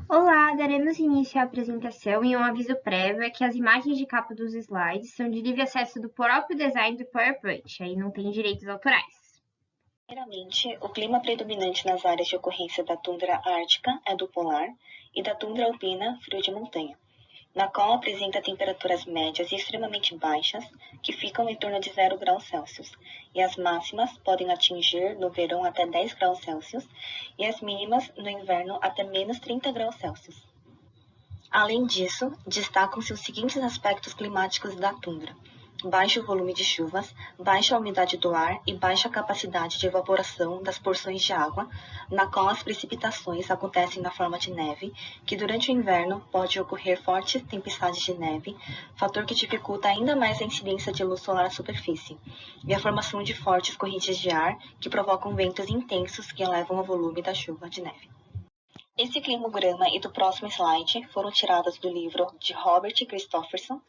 Olá, daremos início à apresentação e um aviso prévio é que as imagens de capa dos slides são de livre acesso do próprio design do PowerPoint, aí não tem direitos autorais. Primeiramente, o clima predominante nas áreas de ocorrência da tundra ártica é do polar e da tundra alpina, frio de montanha, na qual apresenta temperaturas médias e extremamente baixas, que ficam em torno de 0 graus Celsius, e as máximas podem atingir no verão até 10 graus Celsius e as mínimas no inverno até menos 30 graus Celsius. Além disso, destacam-se os seguintes aspectos climáticos da tundra: baixo volume de chuvas, baixa umidade do ar e baixa capacidade de evaporação das porções de água, na qual as precipitações acontecem na forma de neve, que durante o inverno pode ocorrer fortes tempestades de neve, fator que dificulta ainda mais a incidência de luz solar à superfície, e a formação de fortes correntes de ar que provocam ventos intensos que elevam o volume da chuva de neve. Esse climograma e do próximo slide foram tirados do livro de Robert Christopherson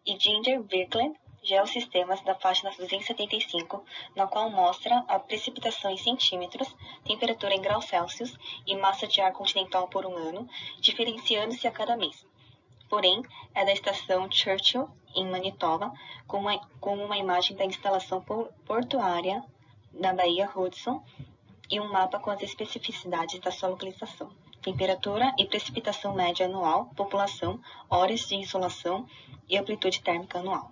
e Ginger Birkeland, Geossistemas, da página 275, na qual mostra a precipitação em centímetros, temperatura em graus Celsius e massa de ar continental por um ano, diferenciando-se a cada mês. Porém, é da estação Churchill, em Manitoba, com uma imagem da instalação portuária na Baía Hudson e um mapa com as especificidades da sua localização: temperatura e precipitação média anual, população, horas de insolação e amplitude térmica anual.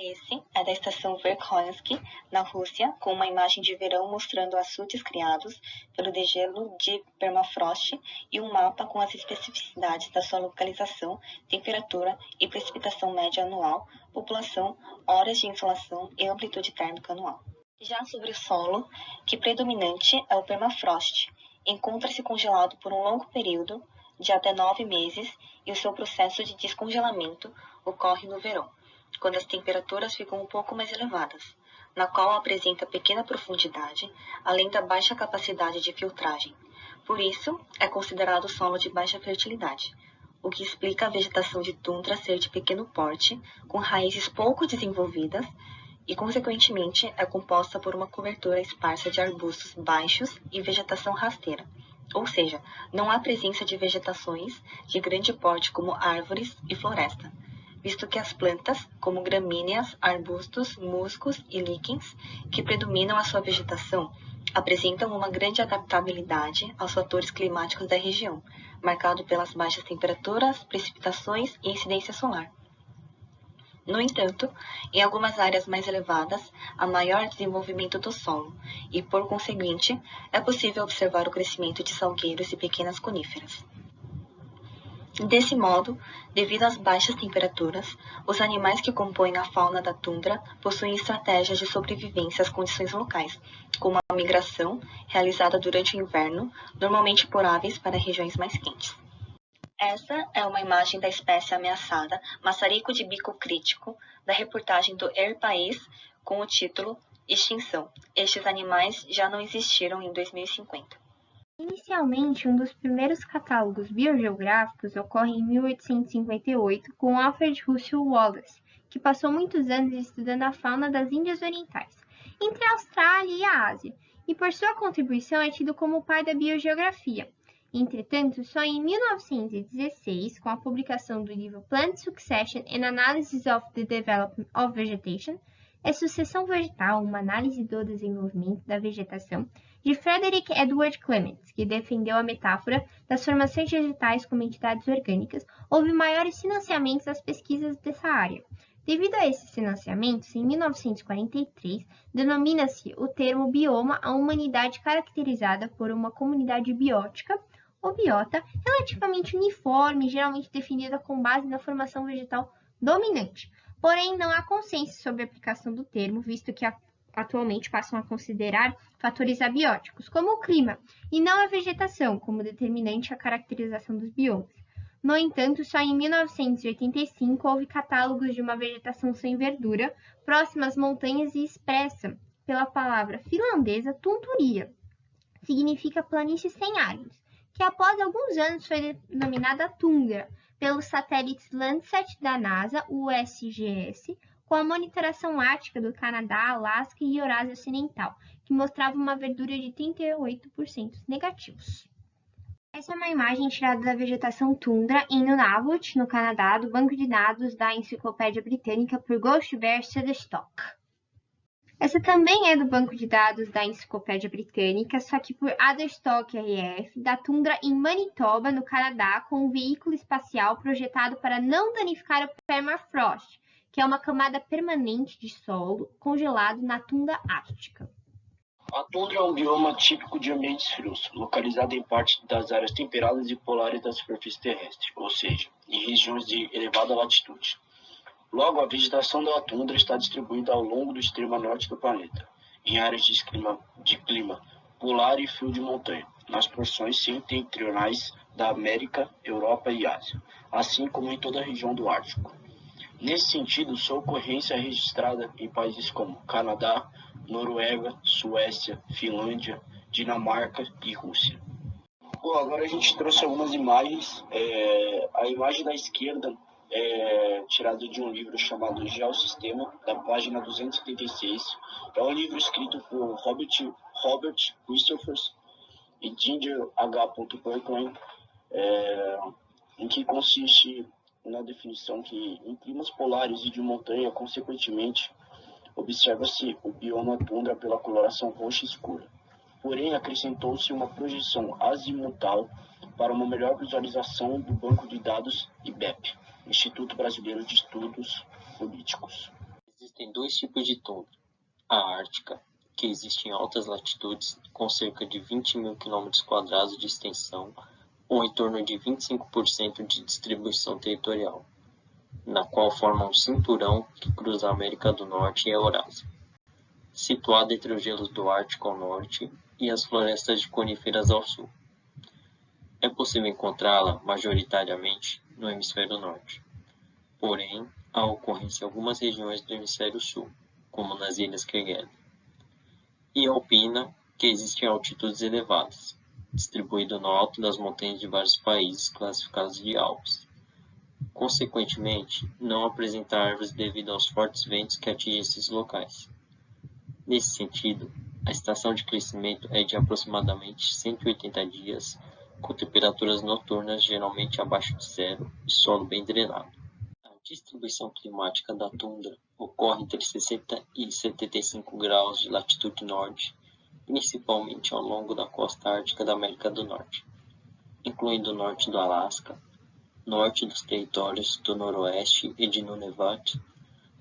Esse é da estação Verkhoyansk, na Rússia, com uma imagem de verão mostrando açudes criados pelo degelo de permafrost e um mapa com as especificidades da sua localização, temperatura e precipitação média anual, população, horas de insolação e amplitude térmica anual. Já sobre o solo, que predominante é o permafrost, encontra-se congelado por um longo período, de até 9 meses, e o seu processo de descongelamento ocorre no verão, quando as temperaturas ficam um pouco mais elevadas, na qual apresenta pequena profundidade, além da baixa capacidade de filtragem. Por isso, é considerado solo de baixa fertilidade, o que explica a vegetação de tundra ser de pequeno porte, com raízes pouco desenvolvidas, e, consequentemente, é composta por uma cobertura esparsa de arbustos baixos e vegetação rasteira, ou seja, não há presença de vegetações de grande porte como árvores e floresta, visto que as plantas, como gramíneas, arbustos, musgos e líquens, que predominam a sua vegetação, apresentam uma grande adaptabilidade aos fatores climáticos da região, marcado pelas baixas temperaturas, precipitações e incidência solar. No entanto, em algumas áreas mais elevadas, há maior desenvolvimento do solo e, por conseguinte, é possível observar o crescimento de salgueiros e pequenas coníferas. Desse modo, devido às baixas temperaturas, os animais que compõem a fauna da tundra possuem estratégias de sobrevivência às condições locais, como a migração, realizada durante o inverno, normalmente por aves para regiões mais quentes. Essa é uma imagem da espécie ameaçada maçarico de bico crítico, da reportagem do Air País, com o título Extinção. Estes animais já não existiram em 2050. Inicialmente, um dos primeiros catálogos biogeográficos ocorre em 1858 com Alfred Russel Wallace, que passou muitos anos estudando a fauna das Índias Orientais, entre a Austrália e a Ásia, e por sua contribuição é tido como o pai da biogeografia. Entretanto, só em 1916, com a publicação do livro Plant Succession and Analysis of the Development of Vegetation, é Sucessão Vegetal, uma análise do desenvolvimento da vegetação, de Frederick Edward Clements, que defendeu a metáfora das formações vegetais como entidades orgânicas, houve maiores financiamentos às pesquisas dessa área. Devido a esses financiamentos, em 1943, denomina-se o termo bioma a uma unidade caracterizada por uma comunidade biótica ou biota relativamente uniforme, geralmente definida com base na formação vegetal dominante. Porém, não há consenso sobre a aplicação do termo, visto que atualmente passam a considerar fatores abióticos, como o clima, e não a vegetação, como determinante à caracterização dos biomas. No entanto, só em 1985 houve catálogos de uma vegetação sem verdura, próxima às montanhas e expressa pela palavra finlandesa tunturia, significa planície sem árvores, que após alguns anos foi denominada tundra pelos satélites Landsat da NASA, o USGS, com a monitoração ártica do Canadá, Alasca e Eurásia Ocidental, que mostrava uma verdura de 38% negativos. Essa é uma imagem tirada da vegetação tundra em Nunavut, no Canadá, do banco de dados da Enciclopédia Britânica por Ghost Bear Shutterstock. Essa também é do banco de dados da Enciclopédia Britânica, só que por Adderstock RF, da tundra em Manitoba, no Canadá, com um veículo espacial projetado para não danificar o permafrost, que é uma camada permanente de solo congelado na tundra ártica. A tundra é um bioma típico de ambientes frios, localizado em parte das áreas temperadas e polares da superfície terrestre, ou seja, em regiões de elevada latitude. Logo, a vegetação da tundra está distribuída ao longo do extremo norte do planeta, em áreas de clima polar e frio de montanha, nas porções setentrionais da América, Europa e Ásia, assim como em toda a região do Ártico. Nesse sentido, sua ocorrência é registrada em países como Canadá, Noruega, Suécia, Finlândia, Dinamarca e Rússia. Bom, agora a gente trouxe algumas imagens. A imagem da esquerda é tirada de um livro chamado Geossistema, da página 276. É um livro escrito por Robert Christophers e Ginger H. Berkman, em que consiste na definição que em climas polares e de montanha, consequentemente, observa-se o bioma tundra pela coloração roxa escura. Porém, acrescentou-se uma projeção azimutal para uma melhor visualização do banco de dados IBEP, Instituto Brasileiro de Estudos Políticos. Existem dois tipos de tundra. A ártica, que existe em altas latitudes, com cerca de 20.000 km² de extensão, ou em torno de 25% de distribuição territorial, na qual forma um cinturão que cruza a América do Norte e a Eurásia, situada entre os gelos do Ártico ao norte e as florestas de coníferas ao sul. É possível encontrá-la, majoritariamente, no hemisfério norte. Porém, há ocorrência em algumas regiões do hemisfério sul, como nas Ilhas Kerguelen. E alpina, que existe em altitudes elevadas, distribuído no alto das montanhas de vários países classificados de Alpes. Consequentemente, não apresenta árvores devido aos fortes ventos que atingem esses locais. Nesse sentido, a estação de crescimento é de aproximadamente 180 dias, com temperaturas noturnas geralmente abaixo de zero e solo bem drenado. A distribuição climática da tundra ocorre entre 60 e 75 graus de latitude norte, principalmente ao longo da costa ártica da América do Norte, incluindo o norte do Alasca, norte dos territórios do Noroeste e de Nunavut,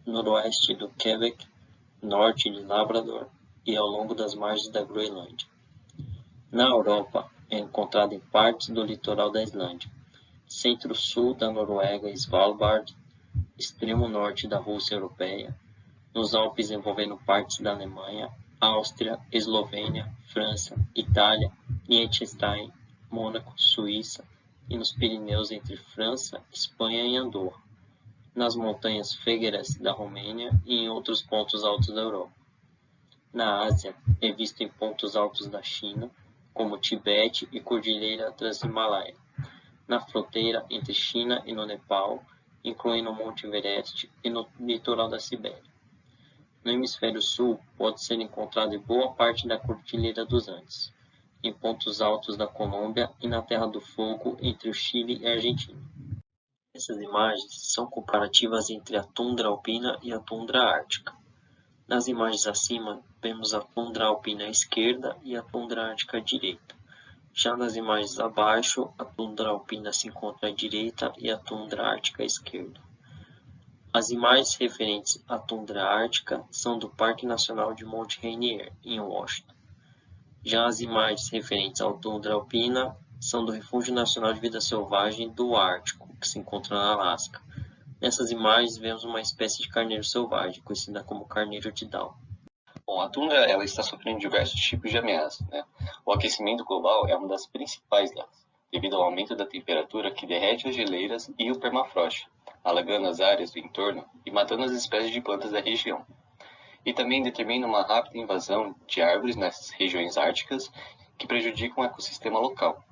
noroeste do Quebec, norte de Labrador e ao longo das margens da Groenlândia. Na Europa, é encontrado em partes do litoral da Islândia, centro-sul da Noruega e Svalbard, extremo norte da Rússia europeia, nos Alpes envolvendo partes da Alemanha, Áustria, Eslovênia, França, Itália, Liechtenstein, Mônaco, Suíça e nos Pirineus entre França, Espanha e Andorra, nas montanhas Fegres da Romênia e em outros pontos altos da Europa. Na Ásia, é visto em pontos altos da China, como Tibete e Cordilheira Transhimalaia, na fronteira entre China e no Nepal, incluindo o Monte Everest e no litoral da Sibéria. No hemisfério sul, pode ser encontrado em boa parte da Cordilheira dos Andes, em pontos altos da Colômbia e na Terra do Fogo entre o Chile e a Argentina. Essas imagens são comparativas entre a tundra alpina e a tundra ártica. Nas imagens acima, vemos a tundra alpina à esquerda e a tundra ártica à direita. Já nas imagens abaixo, a tundra alpina se encontra à direita e a tundra ártica à esquerda. As imagens referentes à tundra ártica são do Parque Nacional de Mount Rainier, em Washington. Já as imagens referentes à tundra alpina são do Refúgio Nacional de Vida Selvagem do Ártico, que se encontra na Alasca. Nessas imagens vemos uma espécie de carneiro selvagem, conhecida como carneiro de Down. Bom, a tundra ela está sofrendo diversos tipos de ameaças, né? O aquecimento global é uma das principais delas, devido ao aumento da temperatura que derrete as geleiras e o permafrost, alagando as áreas do entorno e matando as espécies de plantas da região. E também determina uma rápida invasão de árvores nessas regiões árticas que prejudicam o ecossistema local.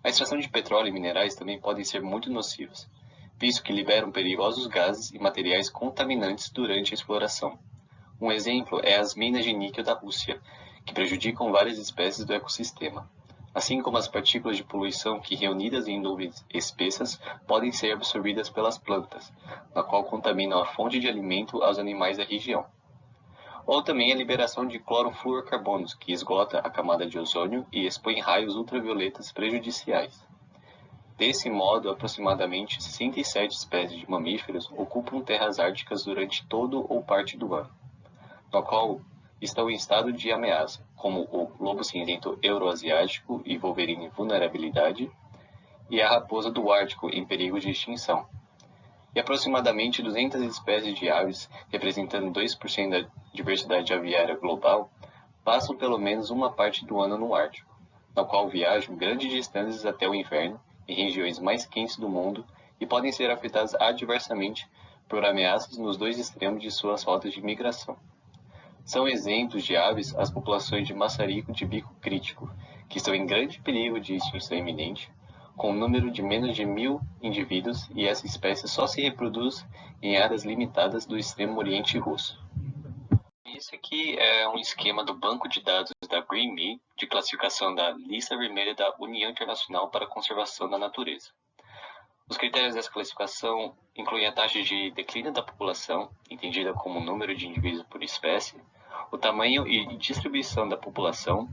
A extração de petróleo e minerais também podem ser muito nocivas, visto que liberam perigosos gases e materiais contaminantes durante a exploração. Um exemplo é as minas de níquel da Rússia, que prejudicam várias espécies do ecossistema. assim como as partículas de poluição que, reunidas em nuvens espessas, podem ser absorvidas pelas plantas, na qual contaminam a fonte de alimento aos animais da região. Ou também a liberação de clorofluorcarbonos, que esgota a camada de ozônio e expõe raios ultravioletas prejudiciais. Desse modo, aproximadamente 67 espécies de mamíferos ocupam terras árticas durante todo ou parte do ano, no qual estão em estado de ameaça, como o lobo cinzento euroasiático e wolverine vulnerabilidade, e a raposa do Ártico em perigo de extinção. E aproximadamente 200 espécies de aves, representando 2% da diversidade aviária global, passam pelo menos uma parte do ano no Ártico, na qual viajam grandes distâncias até o inverno, em regiões mais quentes do mundo, e podem ser afetadas adversamente por ameaças nos dois extremos de suas rotas de migração. São exemplos de aves as populações de maçarico de bico crítico, que estão em grande perigo de extinção iminente, com um número de menos de 1.000 indivíduos, e essa espécie só se reproduz em áreas limitadas do extremo oriente russo. Esse aqui é um esquema do banco de dados da GREENME, de classificação da lista vermelha da União Internacional para a Conservação da Natureza. Os critérios dessa classificação incluem a taxa de declínio da população, entendida como o número de indivíduos por espécie, o tamanho e distribuição da população,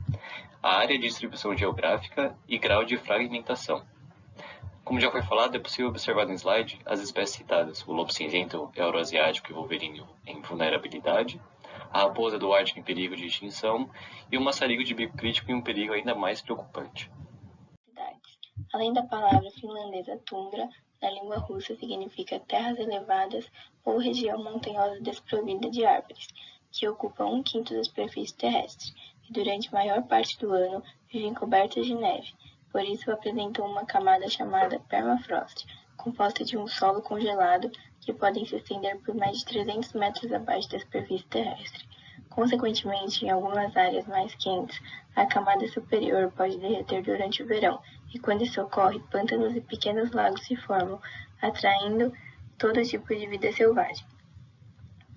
a área de distribuição geográfica e grau de fragmentação. Como já foi falado, é possível observar no slide as espécies citadas: o lobo cinzento euroasiático e wolverine em vulnerabilidade, a raposa do Ártico em perigo de extinção e o maçarico de bico crítico em um perigo ainda mais preocupante. Além da palavra finlandesa tundra, na língua russa significa terras elevadas ou região montanhosa desprovida de árvores, que ocupa 1/5 da superfície terrestre e durante a maior parte do ano vivem cobertas de neve. Por isso apresentam uma camada chamada permafrost, composta de um solo congelado que podem se estender por mais de 300 metros abaixo da superfície terrestre. Consequentemente, em algumas áreas mais quentes, a camada superior pode derreter durante o verão, e quando isso ocorre, pântanos e pequenos lagos se formam, atraindo todo tipo de vida selvagem.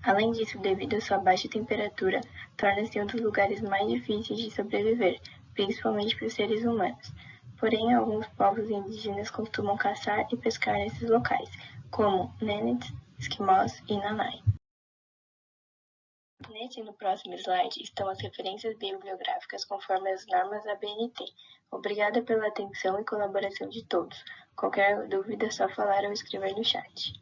Além disso, devido à sua baixa temperatura, torna-se um dos lugares mais difíceis de sobreviver, principalmente para os seres humanos. Porém, alguns povos indígenas costumam caçar e pescar nesses locais, como Nenets, Esquimós e Nanai. Neste e no próximo slide estão as referências bibliográficas conforme as normas da BNT. Obrigada pela atenção e colaboração de todos. Qualquer dúvida é só falar ou escrever no chat.